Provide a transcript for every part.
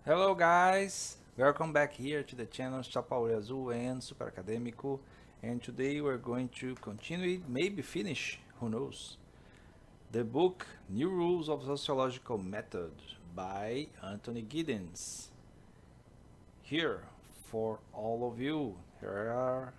Hello guys, welcome back here to the channel Chapauri Azul and Super Acadêmico, and today we're going to continue, maybe finish, who knows, the book New Rules of Sociological Method by Antony Giddens. Here for all of you, here are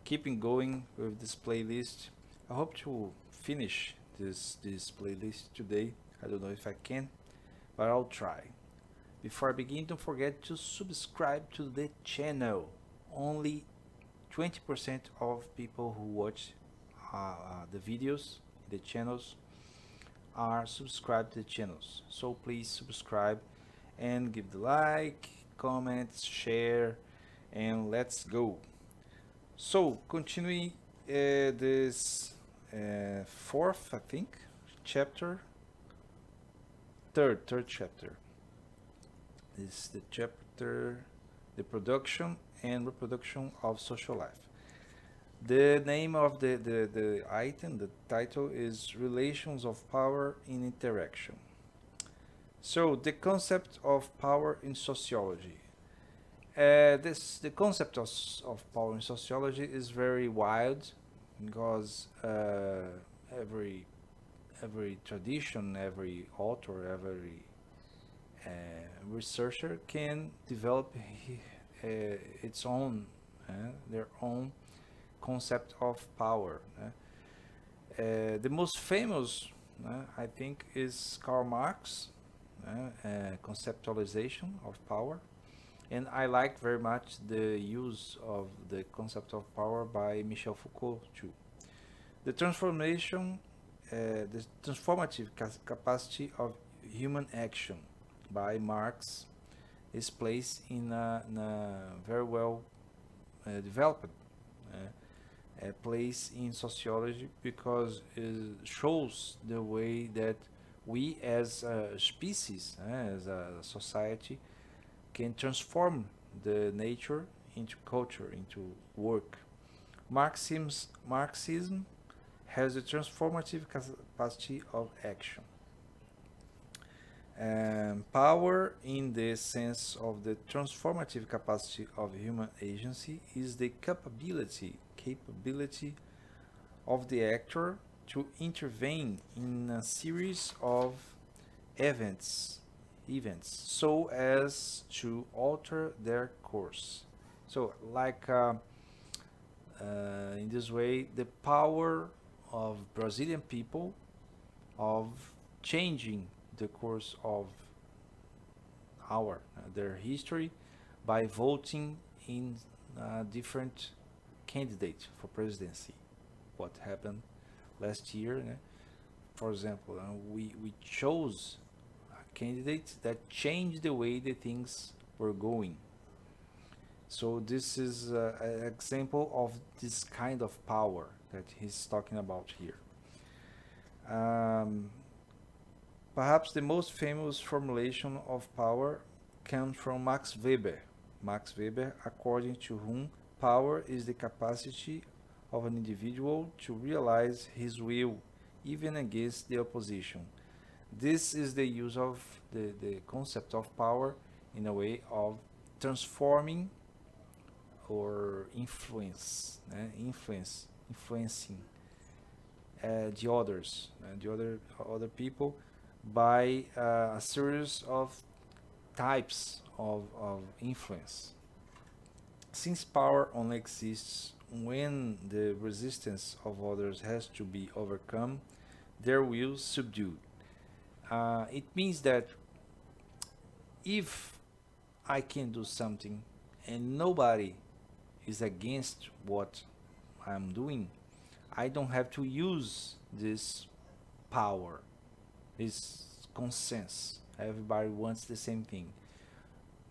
keeping going with this playlist. I hope to finish this playlist today. I don't know if I can, but I'll try. Before I begin, don't forget to subscribe to the channel. Only 20% of people who watch the videos, the channels, are subscribed to the channels. So please subscribe and give the like, comments, share, and let's go. So continuing this fourth, I think, chapter, third chapter. This is the chapter, the production and reproduction of social life. The name of the item, the title is Relations of Power in Interaction. So the concept of power in sociology. The concept of power in sociology is very wide because every tradition, every author, every researcher can develop its own, their own concept of power. The most famous, I think, is Karl Marx, conceptualization of power, and I like very much the use of the concept of power by Michel Foucault too. The transformative capacity of human action by Marx is placed in a very well developed place in sociology because it shows the way that we as a species, as a society, can transform the nature into culture, into work. Marxism has a transformative capacity of action. Power, in the sense of the transformative capacity of human agency, is the capability of the actor to intervene in a series of events so as to alter their course. So like in this way, the power of Brazilian people of changing the course of their history by voting in different candidates for presidency. What happened last year? For example, we chose candidates that changed the way the things were going. So this is an example of this kind of power that he's talking about here. Perhaps the most famous formulation of power comes from Max Weber. Max Weber, according to whom power is the capacity of an individual to realize his will, even against the opposition. This is the use of the concept of power in a way of transforming or influencing the others, the other people by a series of types of influence. Since power only exists when the resistance of others has to be overcome, their will subdued. It means that if I can do something and nobody is against what I'm doing, I don't have to use this power, this consensus. Everybody wants the same thing.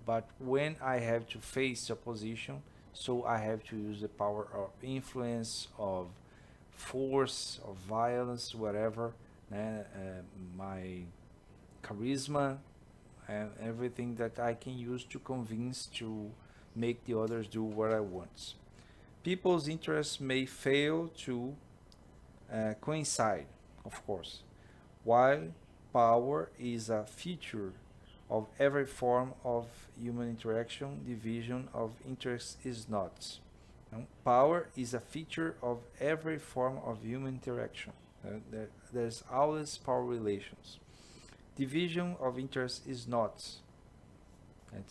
But when I have to face opposition, so I have to use the power of influence, of force, of violence, whatever, my charisma, and everything that I can use to convince to make the others do what I want. People's interests may fail to coincide, of course, while power is a feature of every form of human interaction, division of interest is not. Power is a feature of every form of human interaction. There's always power relations. Division of interest is not.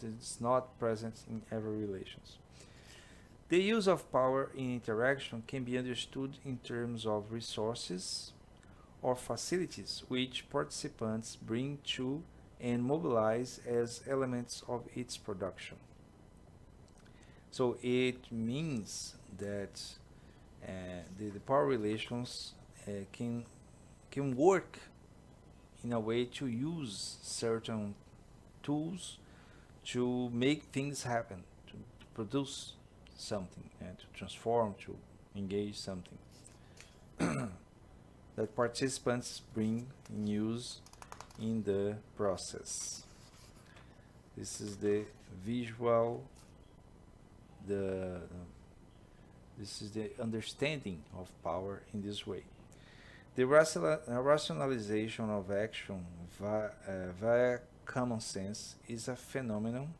It's not present in every relations. The use of power in interaction can be understood in terms of resources or facilities which participants bring to and mobilize as elements of its production. So it means that the power relations can work in a way to use certain tools to make things happen, to produce something, and to transform, to engage something that participants bring in use in the process. This is the visual, this is the understanding of power in this way. The rationalization of action via common sense is a phenomenon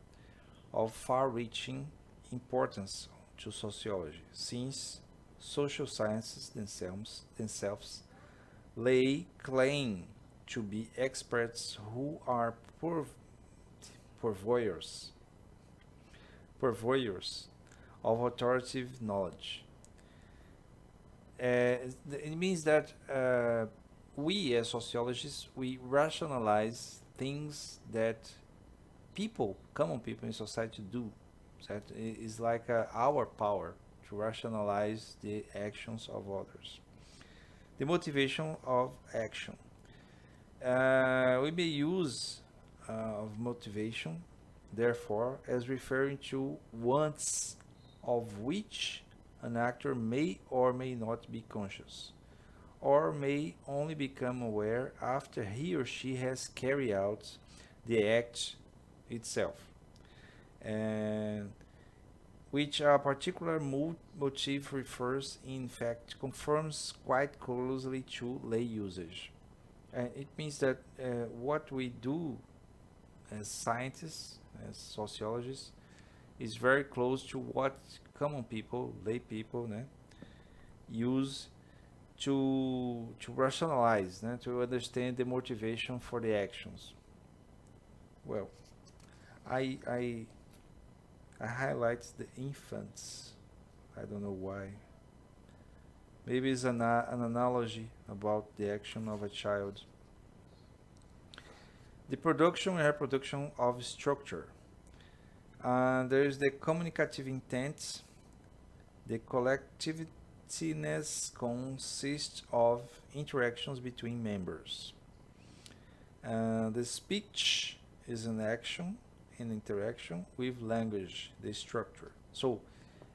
of far-reaching importance to sociology, since social sciences themselves lay claim to be experts who are purveyors of authoritative knowledge. It means that we as sociologists, we rationalize things that common people in society do. That is like our power to rationalize the actions of others. The motivation of action. We may use of motivation, therefore, as referring to wants of which an actor may or may not be conscious, or may only become aware after he or she has carried out the act itself, and which a particular motive refers, in fact, conforms quite closely to lay usage. And it means that what we do as scientists, as sociologists, is very close to what common people, lay people, use to rationalize, to understand the motivation for the actions. Well, I highlight the infants. I don't know why. Maybe it's an analogy about the action of a child. The production and reproduction of structure. There is the communicative intent. The collectiveness consists of interactions between members. The speech is an action in interaction with language, the structure. So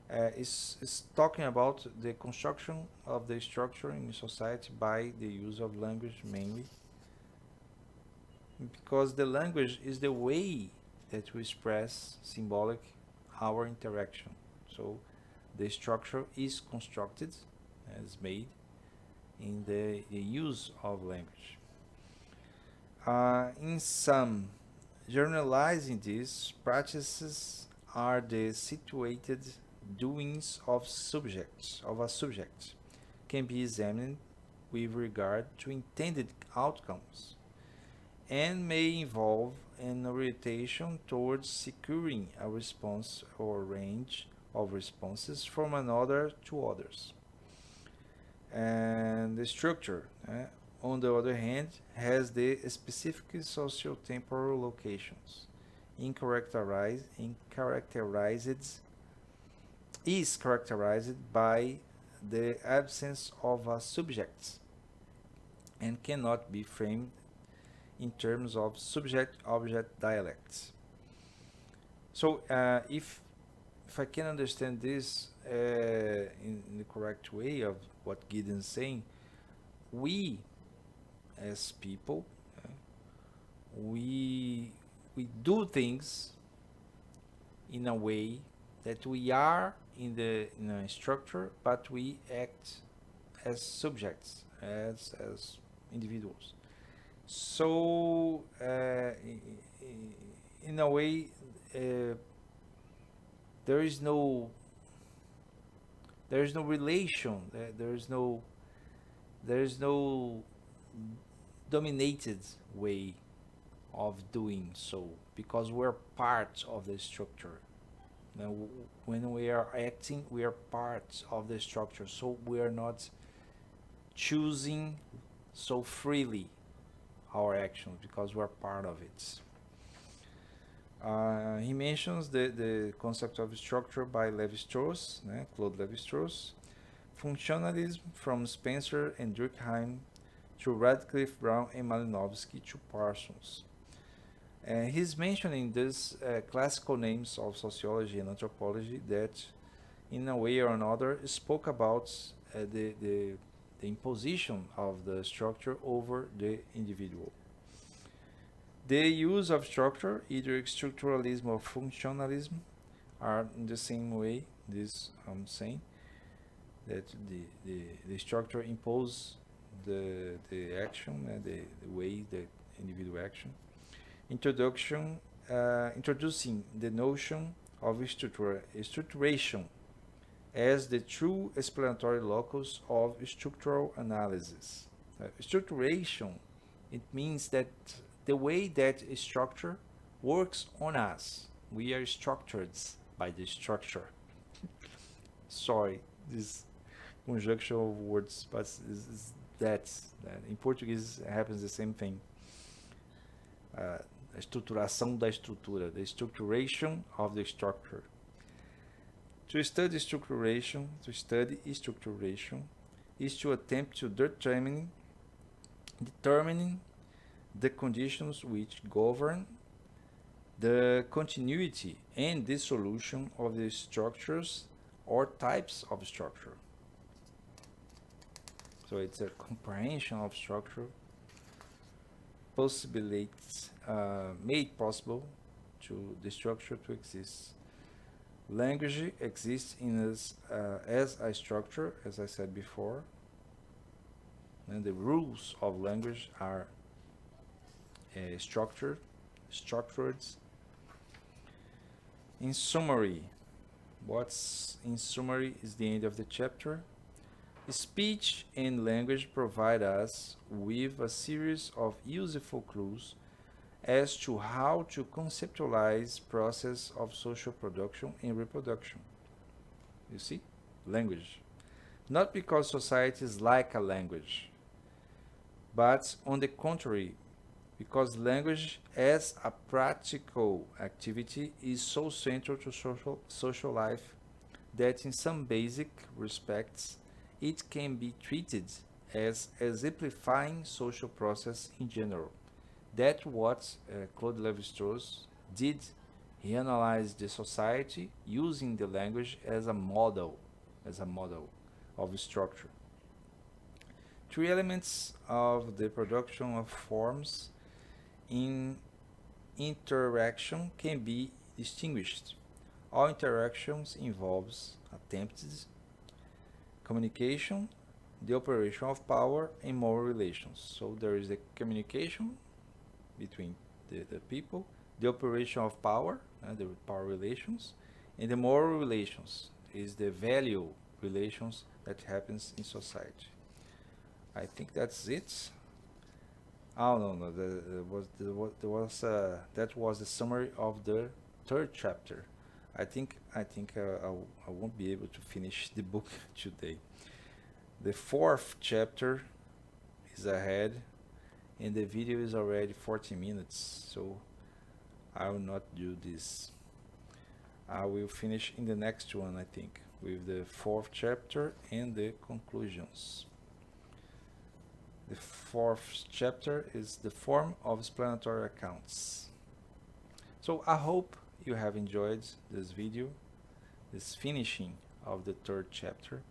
it's talking about the construction of the structure in society by the use of language mainly, because the language is the way that we express symbolic our interaction. So the structure is constructed, is made in the use of language. In sum, generalizing these practices are the situated doings of a subject, can be examined with regard to intended outcomes, and may involve an orientation towards securing a response or range of responses from another to others. And the structure, on the other hand, has the specific socio-temporal locations, is characterized by the absence of a subject and cannot be framed in terms of subject-object dialects. So if I can understand this in the correct way of what Giddens is saying, we as people, we do things in a way that we are in a structure, but we act as subjects, as individuals. So, in a way, uh, there is no relation. There is no dominated way of doing so because we're part of the structure. Now, when we are acting, we are part of the structure, so we are not choosing so freely our actions because we're part of it. He mentions the concept of structure by Levi-Strauss, Claude Levi-Strauss, functionalism from Spencer and Durkheim to Radcliffe, Brown, and Malinowski to Parsons. He's mentioning these classical names of sociology and anthropology that, in a way or another, spoke about the imposition of the structure over the individual. The use of structure, either structuralism or functionalism, are in the same way. This I'm saying that the structure imposes the action and the way the individual action. Introducing the notion of structuration as the true explanatory locus of structural analysis. Structuration, it means that the way that a structure works on us, we are structured by the structure. Sorry, this conjunction of words, but that in Portuguese happens the same thing. A estruturação da estrutura, the structuration of the structure. To study structuration is to attempt to determine the conditions which govern the continuity and dissolution of the structures or types of structure. So it's a comprehension of structure made possible to the structure to exist. Language exists in us as a structure, as I said before, and the rules of language are structured. In summary, what's in summary is the end of the chapter. Speech and language provide us with a series of useful clues as to how to conceptualize process of social production and reproduction. You see? Language. Not because societies like a language, but on the contrary, because language as a practical activity is so central to social life that in some basic respects it can be treated as exemplifying social process in general. That's what Claude Levi-Strauss did. He analyzed the society using the language as a model of structure. Three elements of the production of forms in interaction can be distinguished. All interactions involves attempted communication, the operation of power, and moral relations. So there is the communication between the people, the operation of power, the power relations, and the moral relations is the value relations that happens in society. I think that's it. Oh no, that was the summary of the third chapter. I think I won't be able to finish the book today. The fourth chapter is ahead, and the video is already 40 minutes, so I will not do this. I will finish in the next one, I think, with the fourth chapter and the conclusions. The fourth chapter is the form of explanatory accounts. So I hope you have enjoyed this video, this finishing of the third chapter.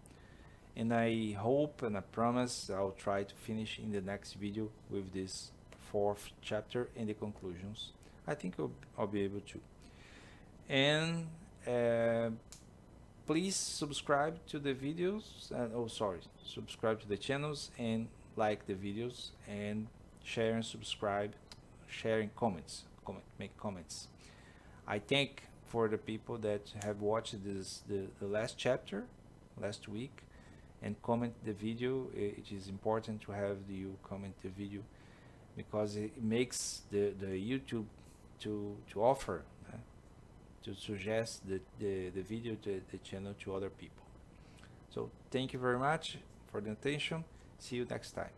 And I hope and I promise I'll try to finish in the next video with this fourth chapter and the conclusions. I think I'll be able to. And please subscribe to the videos. Subscribe to the channels and like the videos and share and subscribe, sharing comments, make comments. I thank for the people that have watched the last chapter last week and comment the video. It is important to have you comment the video because it makes the YouTube to offer to suggest the video, the channel to other people. So thank you very much for the attention. See you next time.